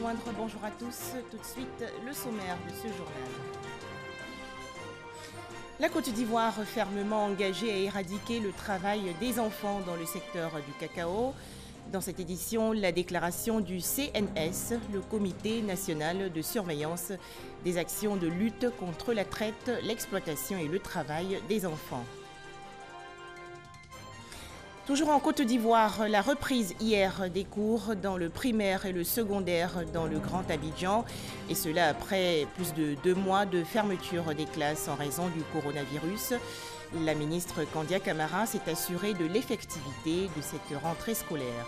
rejoindre, bonjour à tous. Tout de suite, le sommaire de ce journal. La Côte d'Ivoire fermement engagée à éradiquer le travail des enfants dans le secteur du cacao. Dans cette édition, la déclaration du CNS, le Comité national de surveillance des actions de lutte contre la traite, l'exploitation et le travail des enfants. Toujours en Côte d'Ivoire, la reprise hier des cours dans le primaire et le secondaire dans le Grand Abidjan, et cela après plus de 2 mois de fermeture des classes en raison du coronavirus. La ministre Kandia Camara s'est assurée de l'effectivité de cette rentrée scolaire.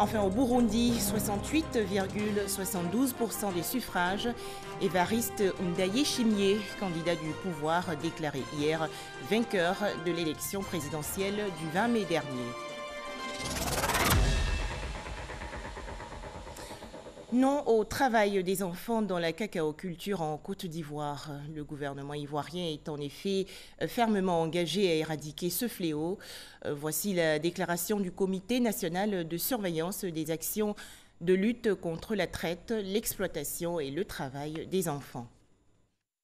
Enfin, au Burundi, 68,72% des suffrages. Évariste Ndayishimiye, candidat du pouvoir, déclaré hier vainqueur de l'élection présidentielle du 20 mai dernier. Non au travail des enfants dans la cacaoculture en Côte d'Ivoire. Le gouvernement ivoirien est en effet fermement engagé à éradiquer ce fléau. Voici la déclaration du Comité national de surveillance des actions de lutte contre la traite, l'exploitation et le travail des enfants.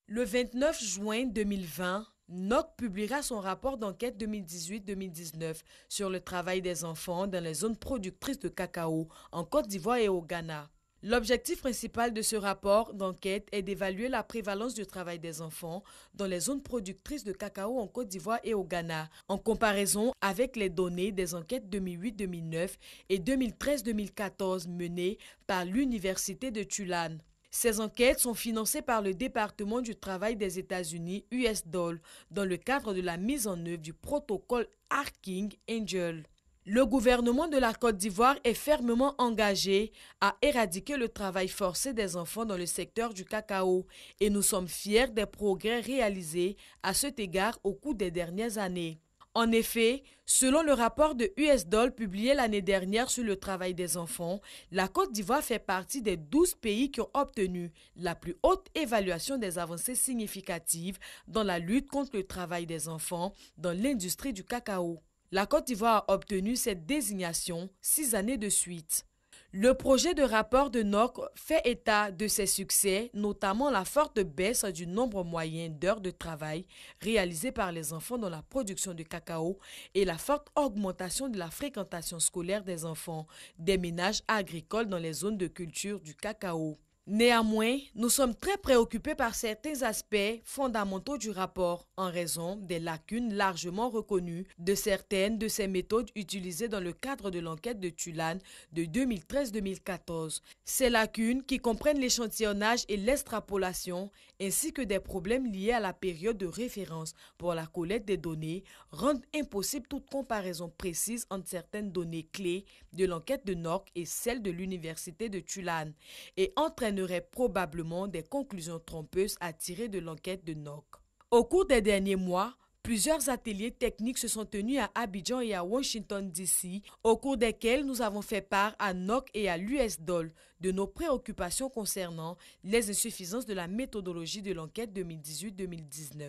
Le 29 juin 2020, NOC publiera son rapport d'enquête 2018-2019 sur le travail des enfants dans les zones productrices de cacao en Côte d'Ivoire et au Ghana. L'objectif principal de ce rapport d'enquête est d'évaluer la prévalence du travail des enfants dans les zones productrices de cacao en Côte d'Ivoire et au Ghana, en comparaison avec les données des enquêtes 2008-2009 et 2013-2014 menées par l'Université de Tulane. Ces enquêtes sont financées par le département du travail des États-Unis, USDOL, dans le cadre de la mise en œuvre du protocole Arching-Angel. Le gouvernement de la Côte d'Ivoire est fermement engagé à éradiquer le travail forcé des enfants dans le secteur du cacao et nous sommes fiers des progrès réalisés à cet égard au cours des dernières années. En effet, selon le rapport de USDOL publié l'année dernière sur le travail des enfants, la Côte d'Ivoire fait partie des 12 pays qui ont obtenu la plus haute évaluation des avancées significatives dans la lutte contre le travail des enfants dans l'industrie du cacao. La Côte d'Ivoire a obtenu cette désignation 6 années de suite. Le projet de rapport de NOC fait état de ses succès, notamment la forte baisse du nombre moyen d'heures de travail réalisées par les enfants dans la production de cacao et la forte augmentation de la fréquentation scolaire des enfants des ménages agricoles dans les zones de culture du cacao. Néanmoins, nous sommes très préoccupés par certains aspects fondamentaux du rapport en raison des lacunes largement reconnues de certaines de ces méthodes utilisées dans le cadre de l'enquête de Tulane de 2013-2014. Ces lacunes, qui comprennent l'échantillonnage et l'extrapolation, ainsi que des problèmes liés à la période de référence pour la collecte des données, rendent impossible toute comparaison précise entre certaines données clés de l'enquête de NOC et celles de l'Université de Tulane et entraîneraient probablement des conclusions trompeuses à tirer de l'enquête de NOC. Au cours des derniers mois, plusieurs ateliers techniques se sont tenus à Abidjan et à Washington DC, au cours desquels nous avons fait part à NOC et à l'USDOL de nos préoccupations concernant les insuffisances de la méthodologie de l'enquête 2018-2019.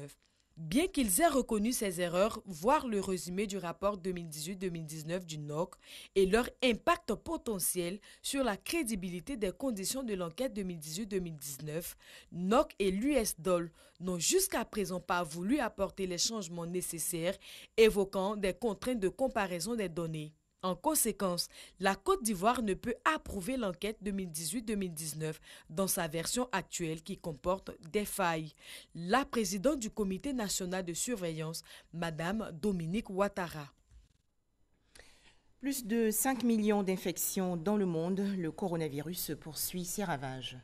Bien qu'ils aient reconnu ces erreurs, voire le résumé du rapport 2018-2019 du NOC et leur impact potentiel sur la crédibilité des conditions de l'enquête 2018-2019, NOC et l'USDOL n'ont jusqu'à présent pas voulu apporter les changements nécessaires, évoquant des contraintes de comparaison des données. En conséquence, la Côte d'Ivoire ne peut approuver l'enquête 2018-2019 dans sa version actuelle qui comporte des failles. La présidente du Comité national de surveillance, Madame Dominique Ouattara. Plus de 5 millions d'infections dans le monde, le coronavirus poursuit ses ravages.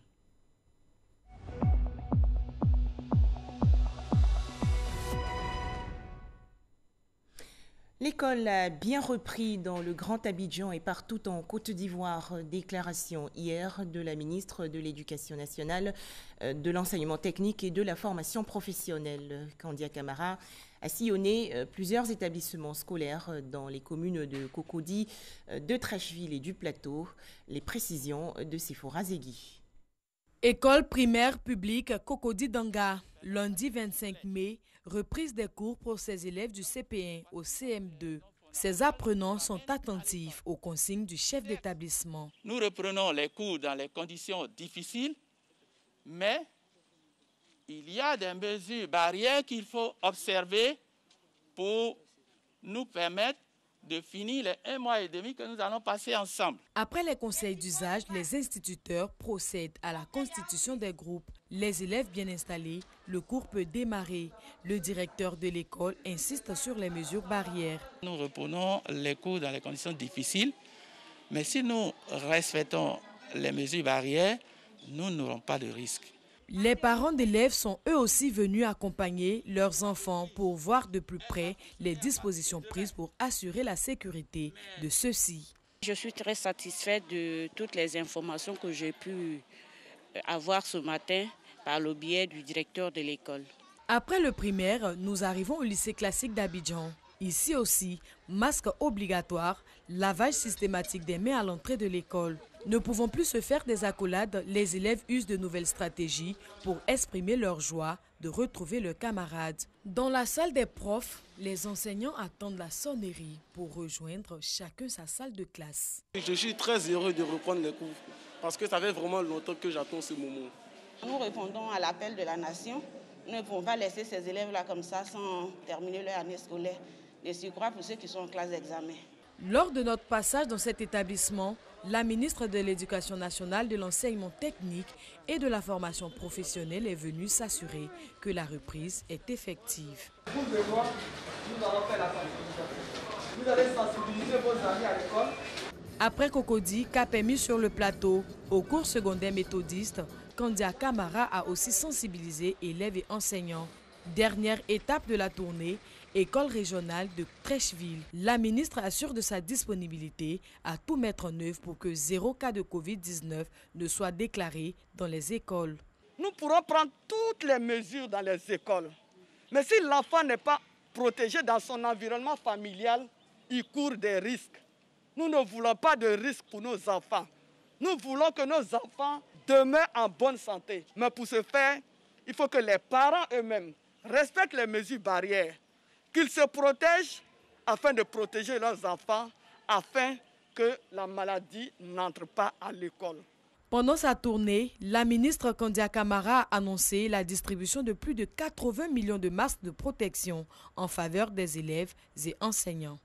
L'école a bien repris dans le Grand Abidjan et partout en Côte d'Ivoire. Déclaration hier de la ministre de l'Éducation nationale, de l'enseignement technique et de la formation professionnelle. Kandia Camara a sillonné plusieurs établissements scolaires dans les communes de Cocody, de Trècheville et du Plateau. Les précisions de Sephora Zegui. École primaire publique Cocody Danga, lundi 25 mai, reprise des cours pour ses élèves du CP1 au CM2. Ces apprenants sont attentifs aux consignes du chef d'établissement. Nous reprenons les cours dans les conditions difficiles, mais il y a des mesures barrières qu'il faut observer pour nous permettre de finir les 1 mois et demi que nous allons passer ensemble. Après les conseils d'usage, les instituteurs procèdent à la constitution des groupes. Les élèves bien installés, le cours peut démarrer. Le directeur de l'école insiste sur les mesures barrières. Nous reprenons les cours dans les conditions difficiles, mais si nous respectons les mesures barrières, nous n'aurons pas de risque. Les parents d'élèves sont eux aussi venus accompagner leurs enfants pour voir de plus près les dispositions prises pour assurer la sécurité de ceux-ci. Je suis très satisfaite de toutes les informations que j'ai pu avoir ce matin par le biais du directeur de l'école. Après le primaire, nous arrivons au lycée classique d'Abidjan. Ici aussi, masque obligatoire, lavage systématique des mains à l'entrée de l'école. Ne pouvant plus se faire des accolades, les élèves usent de nouvelles stratégies pour exprimer leur joie de retrouver leurs camarades. Dans la salle des profs, les enseignants attendent la sonnerie pour rejoindre chacun sa salle de classe. Je suis très heureux de reprendre les cours parce que ça fait vraiment longtemps que j'attends ce moment. Nous répondons à l'appel de la nation. Nous ne pouvons pas laisser ces élèves-là comme ça sans terminer leur année scolaire. De surcroît pour ceux qui sont en classe d'examen. Lors de notre passage dans cet établissement, la ministre de l'Éducation nationale, de l'enseignement technique et de la formation professionnelle est venue s'assurer que la reprise est effective. Nous allons faire la sensibilisation. Vous allez sensibiliser vos amis à l'école. Après Cocody, cap est mis sur le plateau. Au cours secondaire méthodiste, Kandia Camara a aussi sensibilisé élèves et enseignants. Dernière étape de la tournée, école régionale de Trècheville. La ministre assure de sa disponibilité à tout mettre en œuvre pour que 0 cas de Covid-19 ne soit déclaré dans les écoles. Nous pourrons prendre toutes les mesures dans les écoles. Mais si l'enfant n'est pas protégé dans son environnement familial, il court des risques. Nous ne voulons pas de risques pour nos enfants. Nous voulons que nos enfants demeurent en bonne santé. Mais pour ce faire, il faut que les parents eux-mêmes respectent les mesures barrières, qu'ils se protègent afin de protéger leurs enfants, afin que la maladie n'entre pas à l'école. Pendant sa tournée, la ministre Kandia Camara a annoncé la distribution de plus de 80 millions de masques de protection en faveur des élèves et enseignants.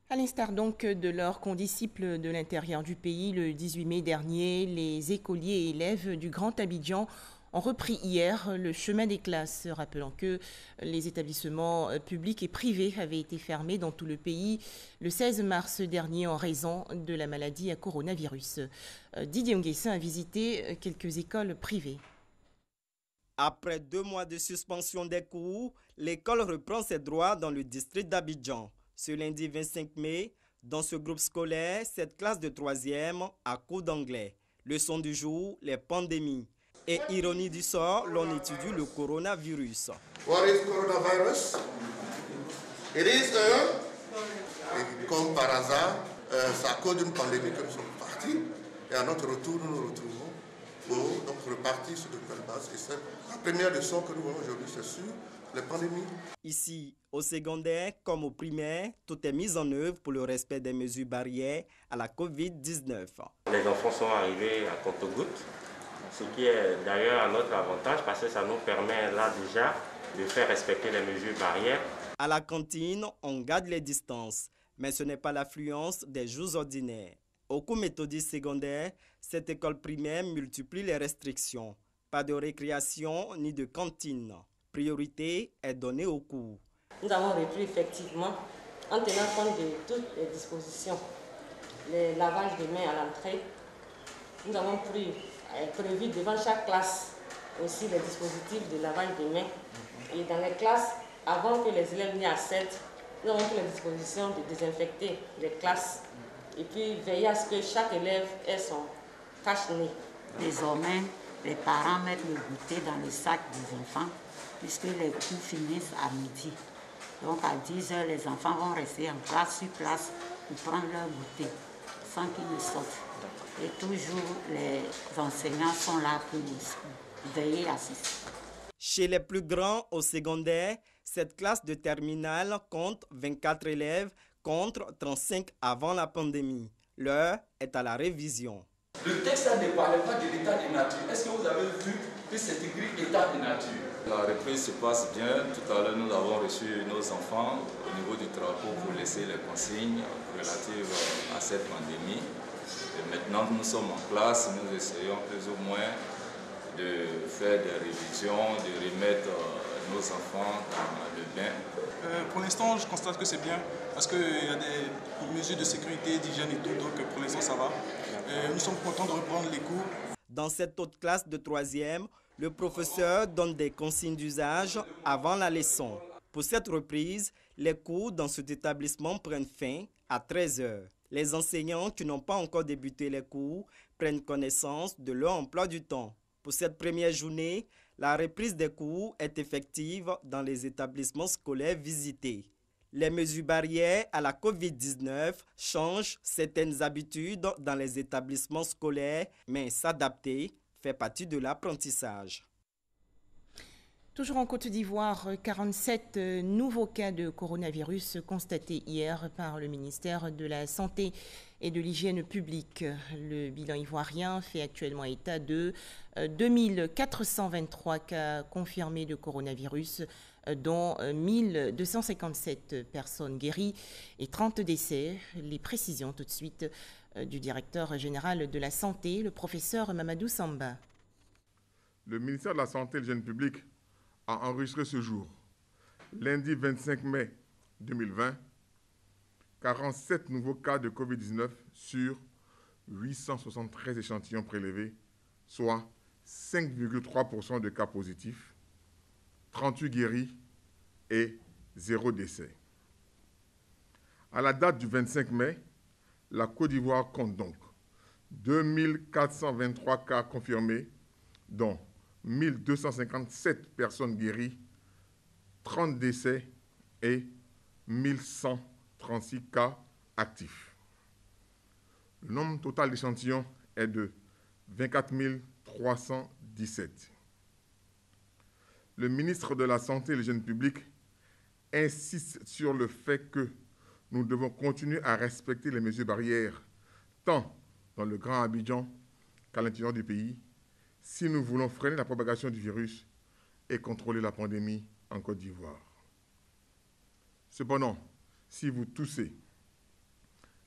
À l'instar donc de leurs condisciples de l'intérieur du pays, le 18 mai dernier, les écoliers et élèves du Grand Abidjan ont repris hier le chemin des classes, rappelant que les établissements publics et privés avaient été fermés dans tout le pays le 16 mars dernier en raison de la maladie à coronavirus. Didier Nguessin a visité quelques écoles privées. Après 2 mois de suspension des cours, l'école reprend ses droits dans le district d'Abidjan. Ce lundi 25 mai, dans ce groupe scolaire, cette classe de 3e a cours d'anglais. Leçon du jour, les pandémies. Et ironie du sort, l'on étudie le coronavirus. What is coronavirus? It is et comme par hasard, c'est à cause d'une pandémie que nous sommes partis. Et à notre retour, nous nous retrouvons pour donc repartir sur de nouvelles bases. Et c'est la première leçon que nous voyons aujourd'hui, c'est sur les pandémies. Ici, au secondaire comme au primaire, tout est mis en œuvre pour le respect des mesures barrières à la Covid-19. Les enfants sont arrivés à compte-gouttes, ce qui est d'ailleurs à notre avantage parce que ça nous permet là déjà de faire respecter les mesures barrières. À la cantine, on garde les distances, mais ce n'est pas l'affluence des jours ordinaires. Au cours méthodiste secondaire, cette école primaire multiplie les restrictions. Pas de récréation ni de cantine. Priorité est donnée aux cours. Nous avons repris effectivement en tenant compte de toutes les dispositions. Le lavage des mains à l'entrée. Nous avons prévu devant chaque classe aussi les dispositifs de lavage des mains. Et dans les classes, avant que les élèves n'y accèdent, nous avons pris les dispositions de désinfecter les classes et puis veiller à ce que chaque élève ait son cache-nez. Désormais, les parents mettent le goûter dans le sac des enfants puisque les cours finissent à midi. Donc à 10 h, les enfants vont rester en classe sur place pour prendre leur goûter sans qu'ils ne sortent. Et toujours les enseignants sont là pour veiller à ceci. Chez les plus grands au secondaire, Cette classe de terminale compte 24 élèves contre 35 avant la pandémie. L'heure est à la révision. Le texte ne parlait pas de l'état de nature. Est-ce que vous avez vu que c'est écrit état de nature? La reprise se passe bien. Tout à l'heure, nous avons reçu nos enfants au niveau du drapeau pour laisser les consignes relatives à cette pandémie. Et maintenant que nous sommes en classe, nous essayons plus ou moins de faire des révisions, de remettre nos enfants dans le bain. Pour l'instant, je constate que c'est bien parce qu'il y a des mesures de sécurité, d'hygiène et tout, donc pour l'instant ça va. Nous sommes contents de reprendre les cours. Dans cette autre classe de 3e, le professeur donne des consignes d'usage avant la leçon. Pour cette reprise, les cours dans cet établissement prennent fin à 13 h. Les enseignants qui n'ont pas encore débuté les cours prennent connaissance de leur emploi du temps. Pour cette première journée, la reprise des cours est effective dans les établissements scolaires visités. Les mesures barrières à la COVID-19 changent certaines habitudes dans les établissements scolaires, mais s'adapter fait partie de l'apprentissage. Toujours en Côte d'Ivoire, 47 nouveaux cas de coronavirus constatés hier par le ministère de la Santé et de l'Hygiène publique. Le bilan ivoirien fait actuellement état de 2423 cas confirmés de coronavirus, dont 1257 personnes guéries et 30 décès. Les précisions tout de suite du directeur général de la Santé, le professeur Mamadou Samba. Le ministère de la Santé et de l'Hygiène publique a enregistré ce jour, lundi 25 mai 2020, 47 nouveaux cas de Covid-19 sur 873 échantillons prélevés, soit 5,3% de cas positifs, 38 guéris et 0 décès. À la date du 25 mai, la Côte d'Ivoire compte donc 2423 cas confirmés, dont 1257 personnes guéries, 30 décès et 1136 cas actifs. Le nombre total d'échantillons est de 24 317. Le ministre de la Santé et de l'Hygiène publique insiste sur le fait que nous devons continuer à respecter les mesures barrières, tant dans le Grand Abidjan qu'à l'intérieur du pays, si nous voulons freiner la propagation du virus et contrôler la pandémie en Côte d'Ivoire. Cependant, si vous toussez,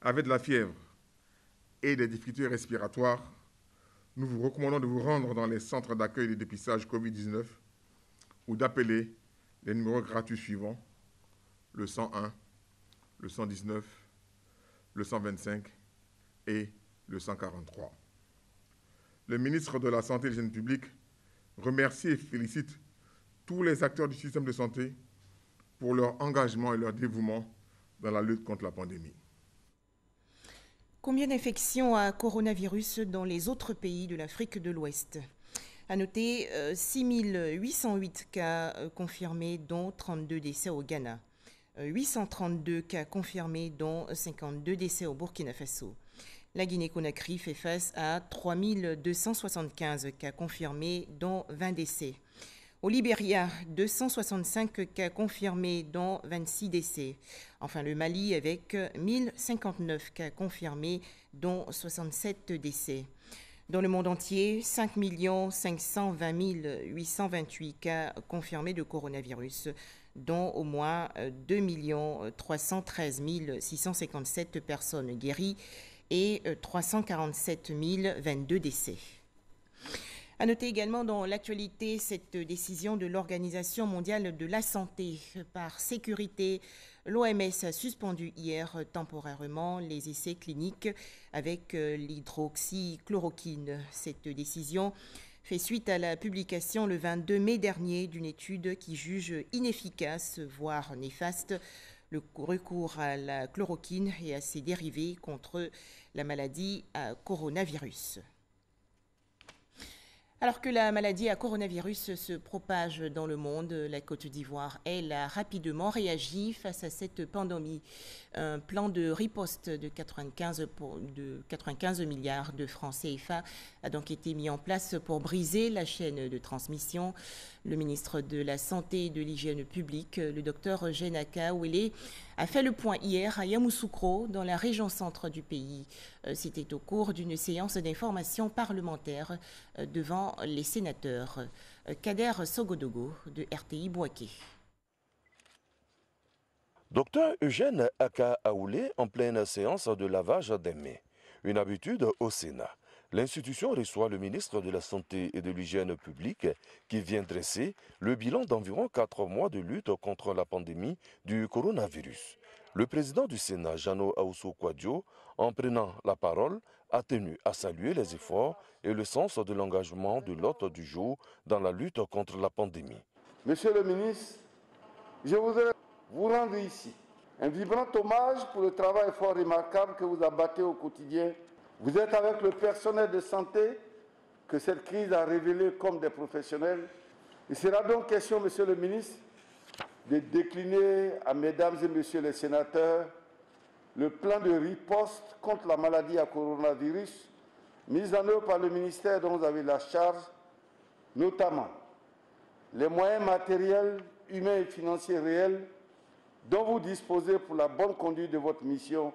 avez de la fièvre et des difficultés respiratoires, nous vous recommandons de vous rendre dans les centres d'accueil et de dépistage Covid-19 ou d'appeler les numéros gratuits suivants, le 101, le 119, le 125 et le 143. Le ministre de la Santé et de l'Hygiène publique remercie et félicite tous les acteurs du système de santé pour leur engagement et leur dévouement dans la lutte contre la pandémie. Combien d'infections à coronavirus dans les autres pays de l'Afrique de l'Ouest? À noter 6808 cas confirmés, dont 32 décès au Ghana. 832 cas confirmés, dont 52 décès au Burkina Faso. La Guinée-Conakry fait face à 3275 cas confirmés, dont 20 décès. Au Libéria, 265 cas confirmés, dont 26 décès. Enfin, le Mali avec 1059 cas confirmés, dont 67 décès. Dans le monde entier, 5 520 828 cas confirmés de coronavirus, dont au moins 2 313 657 personnes guéries et 347 022 décès. À noter également dans l'actualité cette décision de l'Organisation mondiale de la santé. Par sécurité, l'OMS a suspendu hier temporairement les essais cliniques avec l'hydroxychloroquine. Cette décision fait suite à la publication le 22 mai dernier d'une étude qui juge inefficace, voire néfaste, le recours à la chloroquine et à ses dérivés contre la maladie à coronavirus. Alors que la maladie à coronavirus se propage dans le monde, la Côte d'Ivoire, elle, a rapidement réagi face à cette pandémie. Un plan de riposte de 95 milliards de francs CFA a donc été mis en place pour briser la chaîne de transmission. Le ministre de la Santé et de l'Hygiène publique, le docteur Eugène Akaouele, a fait le point hier à Yamoussoukro, dans la région centre du pays. C'était au cours d'une séance d'information parlementaire devant les sénateurs. Kader Sogodogo de RTI Bouaké. Docteur Eugène Akaouele en pleine séance de lavage des mains. Une habitude au Sénat. L'institution reçoit le ministre de la Santé et de l'Hygiène publique qui vient dresser le bilan d'environ 4 mois de lutte contre la pandémie du coronavirus. Le président du Sénat, Jano Aousso Kouadio, en prenant la parole, a tenu à saluer les efforts et le sens de l'engagement de l'hôte du jour dans la lutte contre la pandémie. Monsieur le ministre, je voudrais vous rendre ici un vibrant hommage pour le travail fort remarquable que vous abattez au quotidien. Vous êtes avec le personnel de santé que cette crise a révélé comme des professionnels. Il sera donc question, monsieur le ministre, de décliner à mesdames et messieurs les sénateurs le plan de riposte contre la maladie à coronavirus mis en œuvre par le ministère dont vous avez la charge, notamment les moyens matériels, humains et financiers réels dont vous disposez pour la bonne conduite de votre mission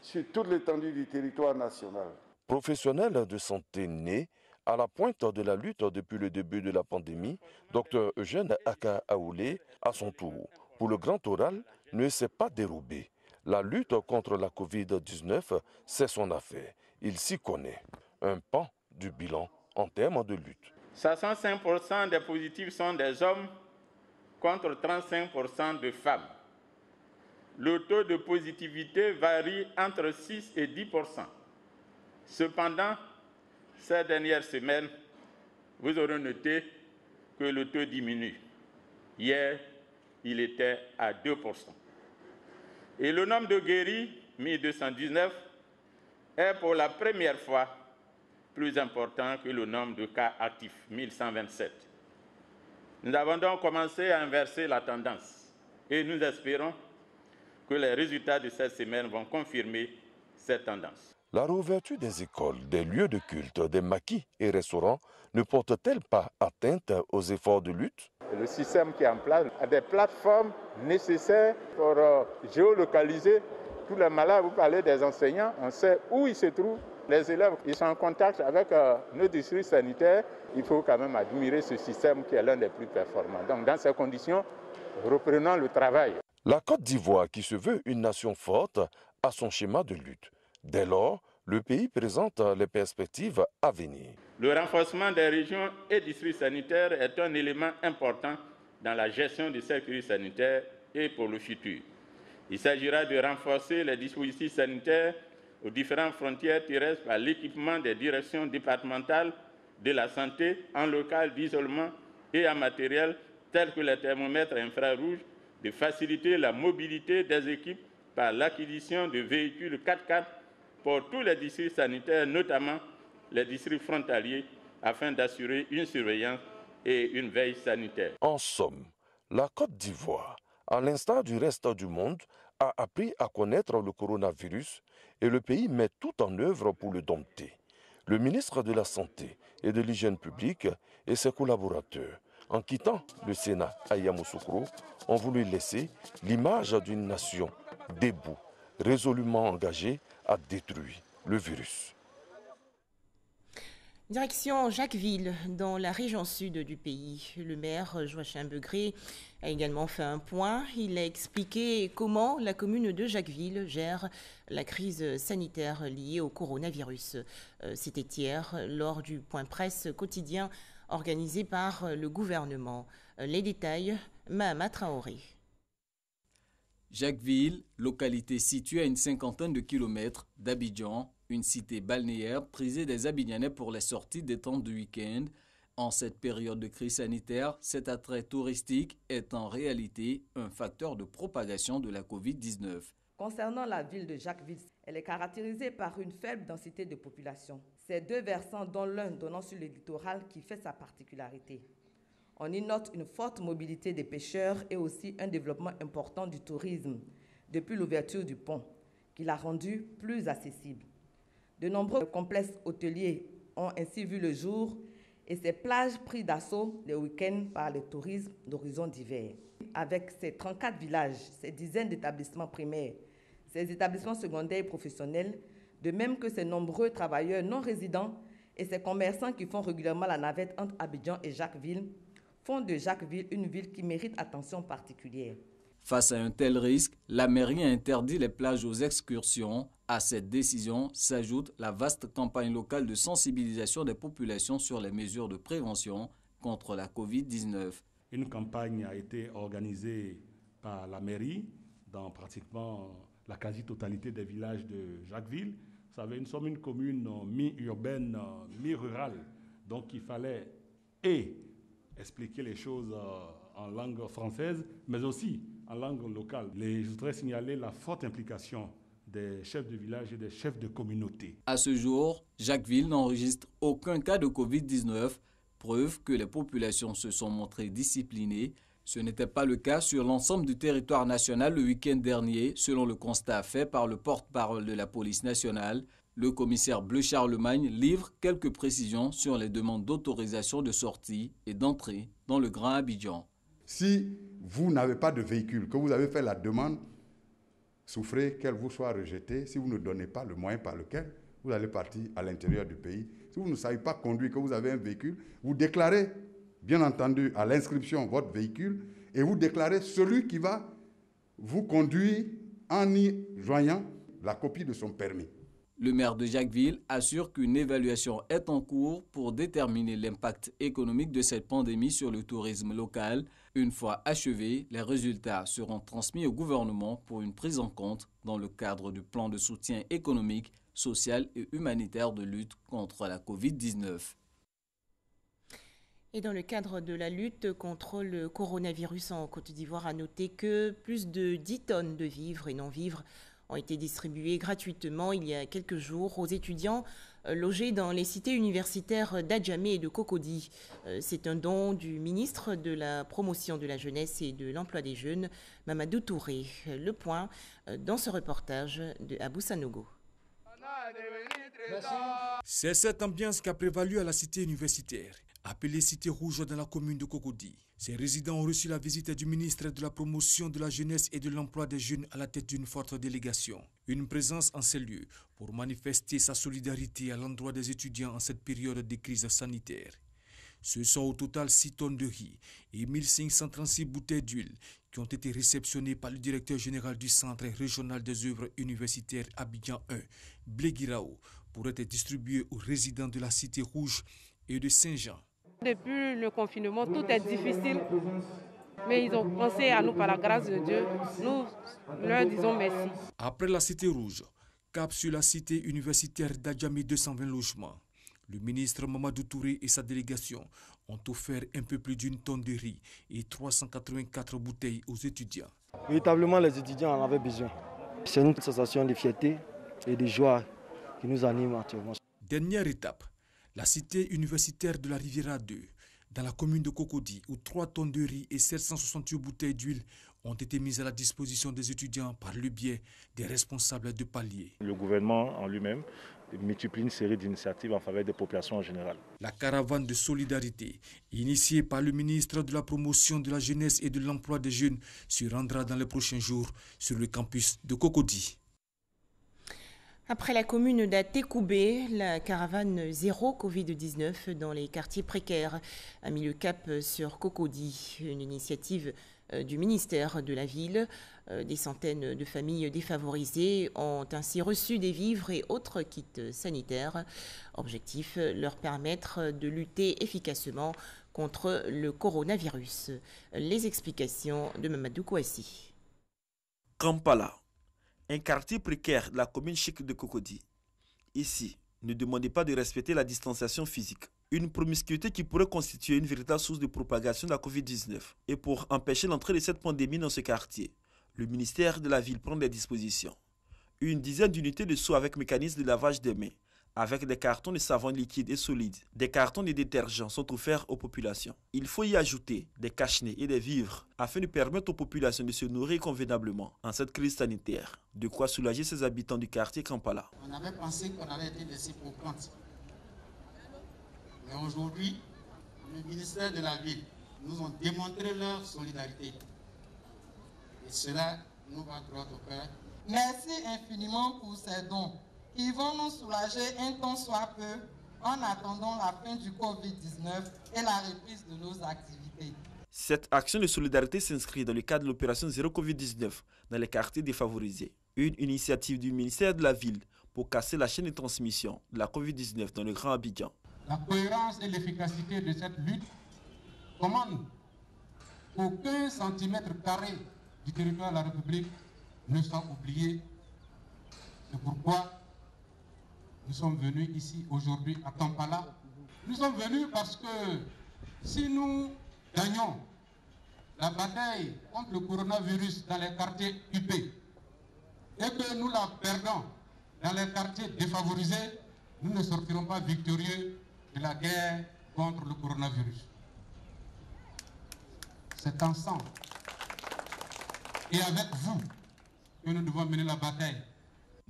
sur toute l'étendue du territoire national. Professionnel de santé né à la pointe de la lutte depuis le début de la pandémie, Dr Eugène Akaouele, à son tour, pour le grand oral, ne s'est pas dérobé. La lutte contre la Covid-19, c'est son affaire. Il s'y connaît. Un pan du bilan en termes de lutte. 65% des positifs sont des hommes contre 35% de femmes. Le taux de positivité varie entre 6 et 10%. Cependant, ces dernières semaines, vous aurez noté que le taux diminue. Hier, il était à 2%. Et le nombre de guéris, 1219, est pour la première fois plus important que le nombre de cas actifs, 1127. Nous avons donc commencé à inverser la tendance et nous espérons que les résultats de cette semaine vont confirmer cette tendance. La réouverture des écoles, des lieux de culte, des maquis et restaurants ne porte-t-elle pas atteinte aux efforts de lutte? Le système qui est en place a des plateformes nécessaires pour géolocaliser tous les malades. Vous parlez des enseignants, on sait où ils se trouvent. Les élèves, ils sont en contact avec nos districts sanitaires. Il faut quand même admirer ce système qui est l'un des plus performants. Donc dans ces conditions, reprenons le travail. La Côte d'Ivoire, qui se veut une nation forte, a son schéma de lutte. Dès lors, le pays présente les perspectives à venir. Le renforcement des régions et districts sanitaires est un élément important dans la gestion de cette crise sanitaire et pour le futur. Il s'agira de renforcer les dispositifs sanitaires aux différentes frontières terrestres par l'équipement des directions départementales de la santé en local d'isolement et en matériel tels que les thermomètres infrarouges, de faciliter la mobilité des équipes par l'acquisition de véhicules 4x4 pour tous les districts sanitaires, notamment les districts frontaliers, afin d'assurer une surveillance et une veille sanitaire. En somme, la Côte d'Ivoire, à l'instar du reste du monde, a appris à connaître le coronavirus et le pays met tout en œuvre pour le dompter. Le ministre de la Santé et de l'Hygiène publique et ses collaborateurs, en quittant le Sénat à Yamoussoukro, ont voulu laisser l'image d'une nation debout, résolument engagée à détruire le virus. Direction Jacquesville, dans la région sud du pays. Le maire Joachim Begré a également fait un point. Il a expliqué comment la commune de Jacquesville gère la crise sanitaire liée au coronavirus. C'était hier, lors du point presse quotidien organisé par le gouvernement. Les détails, Mahama Traoré. Jacquesville, localité située à une cinquantaine de kilomètres d'Abidjan, une cité balnéaire prisée des Abidjanais pour les sorties détente du week-end. En cette période de crise sanitaire, cet attrait touristique est en réalité un facteur de propagation de la Covid-19. Concernant la ville de Jacquesville, elle est caractérisée par une faible densité de population. Ces deux versants, dont l'un donnant sur le littoral, qui fait sa particularité. On y note une forte mobilité des pêcheurs et aussi un développement important du tourisme depuis l'ouverture du pont, qui l'a rendu plus accessible. De nombreux complexes hôteliers ont ainsi vu le jour et ces plages prises d'assaut les week-ends par les touristes d'horizons divers. Avec ses 34 villages, ses dizaines d'établissements primaires, ses établissements secondaires et professionnels, de même que ses nombreux travailleurs non résidents et ses commerçants qui font régulièrement la navette entre Abidjan et Jacquesville, font de Jacquesville une ville qui mérite attention particulière. Face à un tel risque, la mairie a interdit les plages aux excursions. À cette décision s'ajoute la vaste campagne locale de sensibilisation des populations sur les mesures de prévention contre la Covid-19. Une campagne a été organisée par la mairie dans pratiquement la quasi-totalité des villages de Jacquesville. Vous savez, nous sommes une commune mi-urbaine, mi-rurale, donc il fallait expliquer les choses en langue française, mais aussi en langue locale. Je voudrais signaler la forte implication des chefs de village et des chefs de communauté. À ce jour, Jacquesville n'enregistre aucun cas de Covid-19, preuve que les populations se sont montrées disciplinées. Ce n'était pas le cas sur l'ensemble du territoire national le week-end dernier, selon le constat fait par le porte-parole de la police nationale. Le commissaire Bleu Charlemagne livre quelques précisions sur les demandes d'autorisation de sortie et d'entrée dans le Grand Abidjan. Si vous n'avez pas de véhicule, que vous avez fait la demande, souffrez qu'elle vous soit rejetée. Si vous ne donnez pas le moyen par lequel vous allez partir à l'intérieur du pays. Si vous ne savez pas conduire, que vous avez un véhicule, vous déclarez, bien entendu, à l'inscription votre véhicule et vous déclarez celui qui va vous conduire en y joignant la copie de son permis. Le maire de Jacquesville assure qu'une évaluation est en cours pour déterminer l'impact économique de cette pandémie sur le tourisme local. Une fois achevés, les résultats seront transmis au gouvernement pour une prise en compte dans le cadre du plan de soutien économique, social et humanitaire de lutte contre la Covid-19. Et dans le cadre de la lutte contre le coronavirus en Côte d'Ivoire, à noter que plus de 10 tonnes de vivres et non-vivres ont été distribués gratuitement il y a quelques jours aux étudiants logés dans les cités universitaires d'Adjamé et de Cocody. C'est un don du ministre de la Promotion de la Jeunesse et de l'Emploi des Jeunes, Mamadou Touré. Le point dans ce reportage de Abou Sanogo. C'est cette ambiance qui a prévalu à la cité universitaire, appelée Cité Rouge dans la commune de Cocody. Ces résidents ont reçu la visite du ministre de la Promotion de la Jeunesse et de l'Emploi des Jeunes à la tête d'une forte délégation. Une présence en ces lieux pour manifester sa solidarité à l'endroit des étudiants en cette période de crise sanitaire. Ce sont au total 6 tonnes de riz et 1536 bouteilles d'huile qui ont été réceptionnées par le directeur général du Centre régional des œuvres universitaires Abidjan 1, Bléguirao, pour être distribuées aux résidents de la Cité Rouge et de Saint-Jean. Depuis le confinement, tout est difficile, mais ils ont pensé à nous par la grâce de Dieu. Nous leur disons merci. Après la Cité Rouge, cap sur la cité universitaire d'Adjamé, 220 logements. Le ministre Mamadou Touré et sa délégation ont offert un peu plus d'une tonne de riz et 384 bouteilles aux étudiants. Véritablement, les étudiants en avaient besoin. C'est une sensation de fierté et de joie qui nous anime actuellement. Dernière étape, la cité universitaire de la Riviera 2, dans la commune de Cocody, où 3 tonnes de riz et 768 bouteilles d'huile ont été mises à la disposition des étudiants par le biais des responsables de palier. Le gouvernement en lui-même multiplie une série d'initiatives en faveur des populations en général. La caravane de solidarité, initiée par le ministre de la Promotion de la Jeunesse et de l'Emploi des Jeunes, se rendra dans les prochains jours sur le campus de Cocody. Après la commune d'Atekoubé, la caravane zéro Covid-19 dans les quartiers précaires a mis le cap sur Cocody, une initiative du ministère de la Ville. Des centaines de familles défavorisées ont ainsi reçu des vivres et autres kits sanitaires. Objectif, leur permettre de lutter efficacement contre le coronavirus. Les explications de Mamadou Kouassi. Kampala, un quartier précaire de la commune chic de Cocody. Ici, ne demandez pas de respecter la distanciation physique. Une promiscuité qui pourrait constituer une véritable source de propagation de la Covid-19. Et pour empêcher l'entrée de cette pandémie dans ce quartier, le ministère de la Ville prend des dispositions. Une dizaine d'unités de seaux avec mécanisme de lavage des mains avec des cartons de savon liquide et solide. Des cartons de détergents sont offerts aux populations. Il faut y ajouter des cache-nez et des vivres afin de permettre aux populations de se nourrir convenablement en cette crise sanitaire. De quoi soulager ces habitants du quartier Kampala. On avait pensé qu'on allait être laissé pour compte. Mais aujourd'hui, le ministère de la Ville nous ont démontré leur solidarité. Et cela nous va droit au cœur. Merci infiniment pour ces dons qui vont nous soulager un temps soit peu en attendant la fin du Covid-19 et la reprise de nos activités. Cette action de solidarité s'inscrit dans le cadre de l'opération Zéro Covid-19 dans les quartiers défavorisés. Une initiative du ministère de la Ville pour casser la chaîne de transmission de la Covid-19 dans le Grand Abidjan. La cohérence et l'efficacité de cette lutte commandent qu'aucun centimètre carré du territoire de la République ne soit oublié. C'est pourquoi nous sommes venus ici aujourd'hui à Kampala. Nous sommes venus parce que si nous gagnons la bataille contre le coronavirus dans les quartiers UP et que nous la perdons dans les quartiers défavorisés, nous ne sortirons pas victorieux de la guerre contre le coronavirus. C'est ensemble et avec vous que nous devons mener la bataille.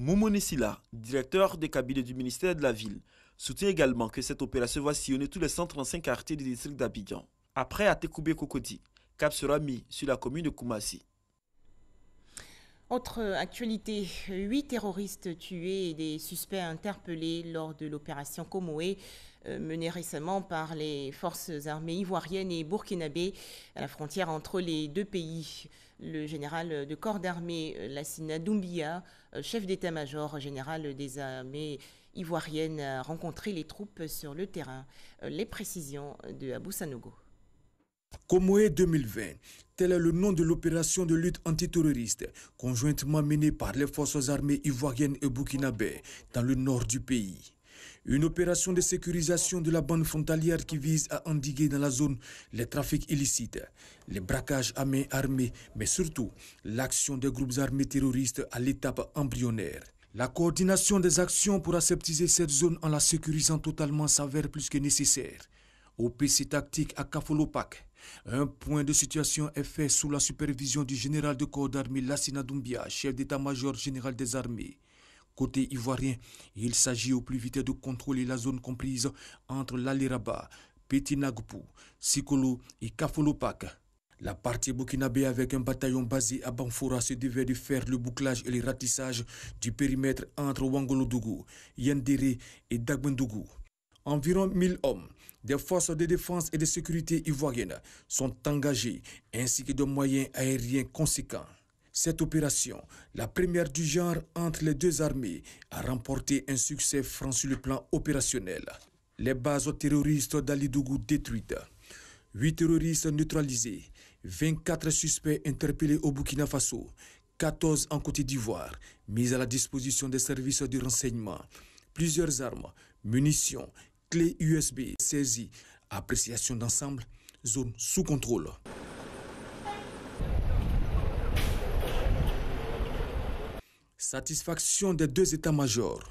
Moumouni Silla, directeur des cabinets du ministère de la Ville, soutient également que cette opération va sillonner tous les 135 quartiers du district d'Abidjan. Après Atekoubé Kokodi, cap sera mis sur la commune de Koumassi. Autre actualité, 8 terroristes tués et des suspects interpellés lors de l'opération Komoé menée récemment par les forces armées ivoiriennes et burkinabées à la frontière entre les deux pays. Le général de corps d'armée Lassina Doumbia, chef d'état-major général des armées ivoiriennes, a rencontré les troupes sur le terrain. Les précisions de Abou Sanogo. Komoé 2020, tel est le nom de l'opération de lutte antiterroriste conjointement menée par les forces armées ivoiriennes et burkinabées dans le nord du pays. Une opération de sécurisation de la bande frontalière qui vise à endiguer dans la zone les trafics illicites, les braquages à main armée, mais surtout l'action des groupes armés terroristes à l'étape embryonnaire. La coordination des actions pour aseptiser cette zone en la sécurisant totalement s'avère plus que nécessaire. Au PC tactique à Kafolopak, un point de situation est fait sous la supervision du général de corps d'armée Lassina Doumbia, chef d'état-major général des armées. Côté ivoirien, il s'agit au plus vite de contrôler la zone comprise entre l'Aliraba, Petit Nagpou, Sikolo et Kafolopak. La partie burkinabé avec un bataillon basé à Banfora se devait de faire le bouclage et le ratissage du périmètre entre Wangolodougou, Yandere et Dagbendougou. Environ 1000 hommes des forces de défense et de sécurité ivoiriennes sont engagés ainsi que de moyens aériens conséquents. Cette opération, la première du genre entre les deux armées, a remporté un succès franc sur le plan opérationnel. Les bases terroristes d'Alidougou détruites, 8 terroristes neutralisés, 24 suspects interpellés au Burkina Faso, 14 en Côte d'Ivoire, mis à la disposition des services de renseignement, plusieurs armes, munitions, clés USB saisies, appréciation d'ensemble, zone sous contrôle. Satisfaction des deux états-majors.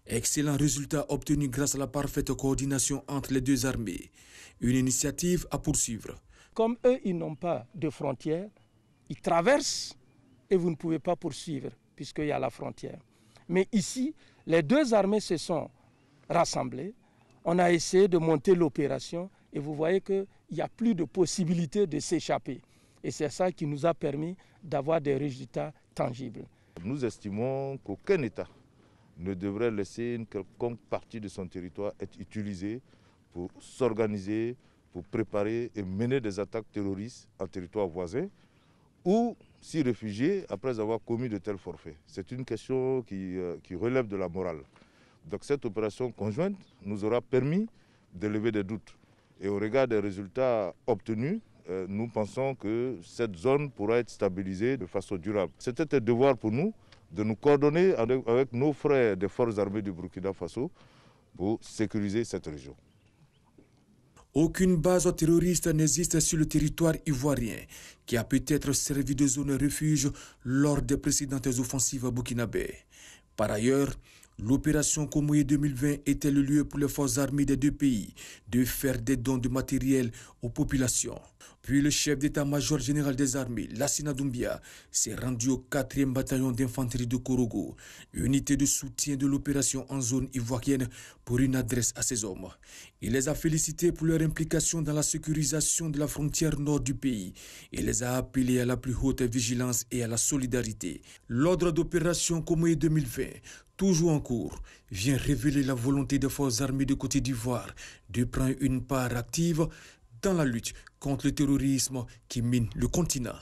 Excellent résultat obtenu grâce à la parfaite coordination entre les deux armées. Une initiative à poursuivre. Comme eux, ils n'ont pas de frontière, ils traversent et vous ne pouvez pas poursuivre puisqu'il y a la frontière. Mais ici, les deux armées se sont rassemblées. On a essayé de monter l'opération et vous voyez qu'il n'y a plus de possibilité de s'échapper. Et c'est ça qui nous a permis d'avoir des résultats tangibles. Nous estimons qu'aucun État ne devrait laisser une quelconque partie de son territoire être utilisée pour s'organiser, pour préparer et mener des attaques terroristes en territoire voisin ou s'y réfugier après avoir commis de tels forfaits. C'est une question qui relève de la morale. Donc cette opération conjointe nous aura permis de lever des doutes. Et au regard des résultats obtenus, nous pensons que cette zone pourra être stabilisée de façon durable. C'était un devoir pour nous de nous coordonner avec nos frères des forces armées du Burkina Faso pour sécuriser cette région. Aucune base terroriste n'existe sur le territoire ivoirien qui a peut-être servi de zone refuge lors des précédentes offensives burkinabées. Par ailleurs, L'opération Komoye 2020 était le lieu pour les forces armées des deux pays de faire des dons de matériel aux populations. Puis le chef d'état-major général des armées, Lassina Doumbia, s'est rendu au 4e bataillon d'infanterie de Korogo, unité de soutien de l'opération en zone ivoirienne, pour une adresse à ses hommes. Il les a félicités pour leur implication dans la sécurisation de la frontière nord du pays et les a appelés à la plus haute vigilance et à la solidarité. L'ordre d'opération Komoye 2020, toujours en cours, vient révéler la volonté des forces armées de Côte d'Ivoire de prendre une part active dans la lutte contre le terrorisme qui mine le continent.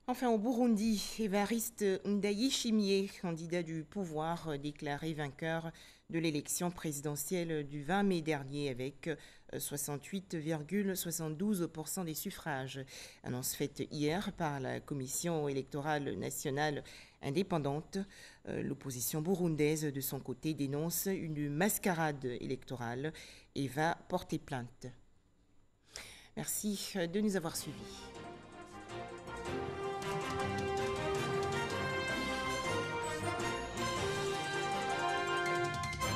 Enfin, au Burundi, Évariste Ndayishimiye, candidat du pouvoir, déclaré vainqueur de l'élection présidentielle du 20 mai dernier avec 68,72% des suffrages. Annonce faite hier par la Commission électorale nationale indépendante. L'opposition burundaise, de son côté, dénonce une mascarade électorale et va porter plainte. Merci de nous avoir suivis.